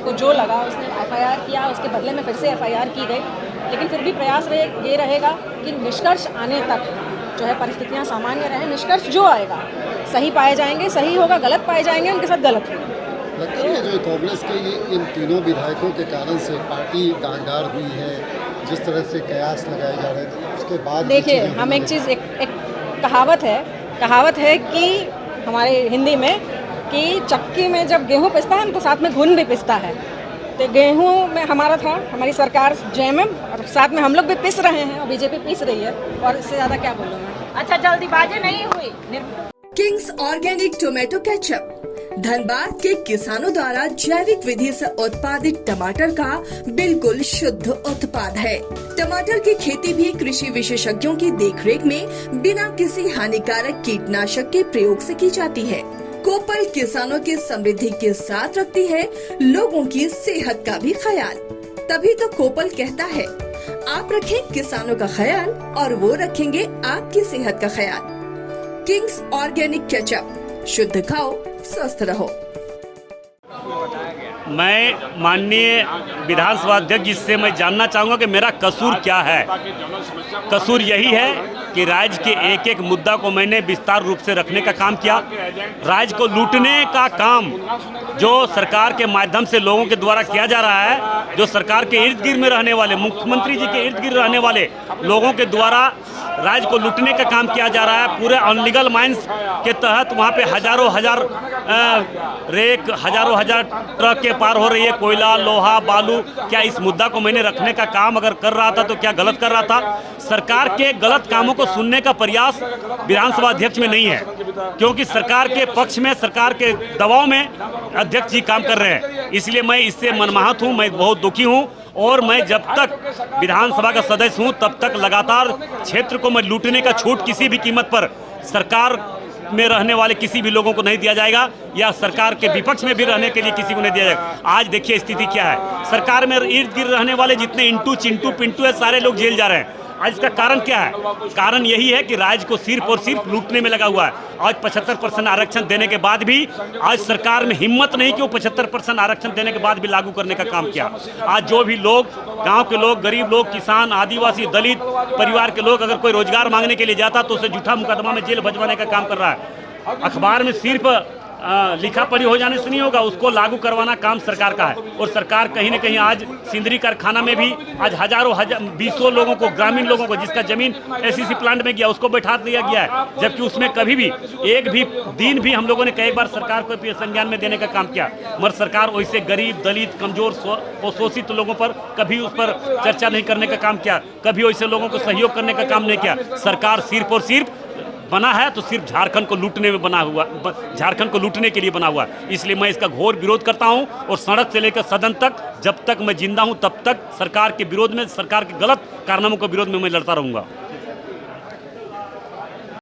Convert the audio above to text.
जिसको जो लगा उसने एफआईआर किया, उसके बदले में फिर से एफआईआर की गई। लेकिन फिर भी प्रयास ये रहेगा कि निष्कर्ष आने तक जो है परिस्थितियाँ सामान्य रहें। निष्कर्ष जो आएगा सही पाए जाएंगे, सही होगा, गलत पाए जाएंगे, उनके साथ गलत होगा। लगता है जो कांग्रेस के इन तीनों विधायकों के कारण से पार्टी दागदार हुई है, जिस तरह से कयास लगाए जा रहे थे उसके बाद देखिए, हम एक चीज़ एक कहावत है कि हमारे हिंदी में कि चक्की में जब गेहूँ पिसता है तो साथ में घुन भी पिसता है। तो गेहूँ में हमारा था, हमारी सरकार जेएमएम, और साथ में हम लोग भी पिस रहे हैं और बीजेपी पीस रही है, और इससे ज़्यादा क्या बोलूँ मैं। अच्छा, जल्दीबाजी नहीं हुई। Kings organic tomato ketchup Dhanbad के किसानों द्वारा जैविक विधि से उत्पादित टमाटर का बिल्कुल शुद्ध उत्पाद है। टमाटर की खेती भी कृषि विशेषज्ञों की देखरेख में बिना किसी हानिकारक कीटनाशक के प्रयोग से की जाती है। कोपल किसानों की समृद्धि के साथ रखती है लोगों की सेहत का भी ख्याल। तभी तो कोपल कहता है, आप रखें किसानों का ख्याल और वो रखेंगे आपकी सेहत का ख्याल। किंग्स ऑर्गेनिक केचप, शुद्ध खाओ, स्वस्थ रहो। मैं माननीय विधानसभा अध्यक्ष जी से मैं जानना चाहूँगा कि मेरा कसूर क्या है। कसूर यही है कि राज्य के एक एक मुद्दा को मैंने विस्तार रूप से रखने का काम किया। राज्य को लूटने का काम जो सरकार के माध्यम से लोगों के द्वारा किया जा रहा है, जो सरकार के इर्द गिर्द में रहने वाले, मुख्यमंत्री जी के इर्द गिर्द रहने वाले लोगों के द्वारा राज्य को लूटने का काम किया जा रहा है। पूरे अनलीगल माइंस के तहत वहाँ पे हजारों हजार ट्रक के पार हो रही है, कोयला, लोहा, बालू। क्या इस मुद्दा को मैंने रखने का काम अगर कर रहा था तो क्या गलत कर रहा था? सरकार के गलत कामों को सुनने का प्रयास विधानसभा अध्यक्ष में नहीं है, क्योंकि सरकार के पक्ष में, सरकार के दबाव में अध्यक्ष जी काम कर रहे हैं। इसलिए मैं इससे मनमाहत हूँ, मैं बहुत दुखी हूँ, और मैं जब तक विधानसभा का सदस्य हूं तब तक लगातार क्षेत्र को मैं लूटने का छूट किसी भी कीमत पर सरकार में रहने वाले किसी भी लोगों को नहीं दिया जाएगा, या सरकार के विपक्ष में भी रहने के लिए किसी को नहीं दिया जाएगा। आज देखिए स्थिति क्या है, सरकार में इर्द गिर्द रहने वाले जितने इंटू, चिंटू, पिंटू है, सारे लोग जेल जा रहे हैं। आज इसका कारण क्या है? कारण यही है कि राज्य को सिर्फ और सिर्फ लूटने में लगा हुआ है। आज 75% आरक्षण देने के बाद भी आज सरकार में हिम्मत नहीं कि वो 75% आरक्षण देने के बाद भी लागू करने का काम किया। आज जो भी लोग, गांव के लोग, गरीब लोग, किसान, आदिवासी, दलित परिवार के लोग अगर कोई रोजगार मांगने के लिए जाता तो उसे झूठा मुकदमा में जेल भजवाने का काम कर रहा है। अखबार में सिर्फ लिखा पढ़ी हो जाने से नहीं होगा, उसको लागू करवाना काम सरकार का है। और सरकार कहीं न कहीं आज सिंदरी कारखाना में भी आज बीसों लोगों को, ग्रामीण लोगों को, जिसका जमीन एसीसी प्लांट में गया उसको बैठा दिया गया है, जबकि उसमें कभी भी एक भी दिन भी हम लोगों ने कई बार सरकार को संज्ञान में देने का काम किया, मगर सरकार वैसे गरीब, दलित, कमजोर और शोषित लोगों पर कभी उस पर चर्चा नहीं करने का काम किया, कभी वैसे लोगों को सहयोग करने का काम नहीं किया। सरकार सिर्फ और सिर्फ बना है तो सिर्फ झारखंड को लूटने में बना हुआ, झारखंड को लूटने के लिए बना हुआ है। इसलिए मैं इसका घोर विरोध करता हूं, और सड़क से लेकर सदन तक जब तक मैं जिंदा हूं तब तक सरकार के विरोध में, सरकार के गलत कारनामों के विरोध में मैं लड़ता रहूंगा।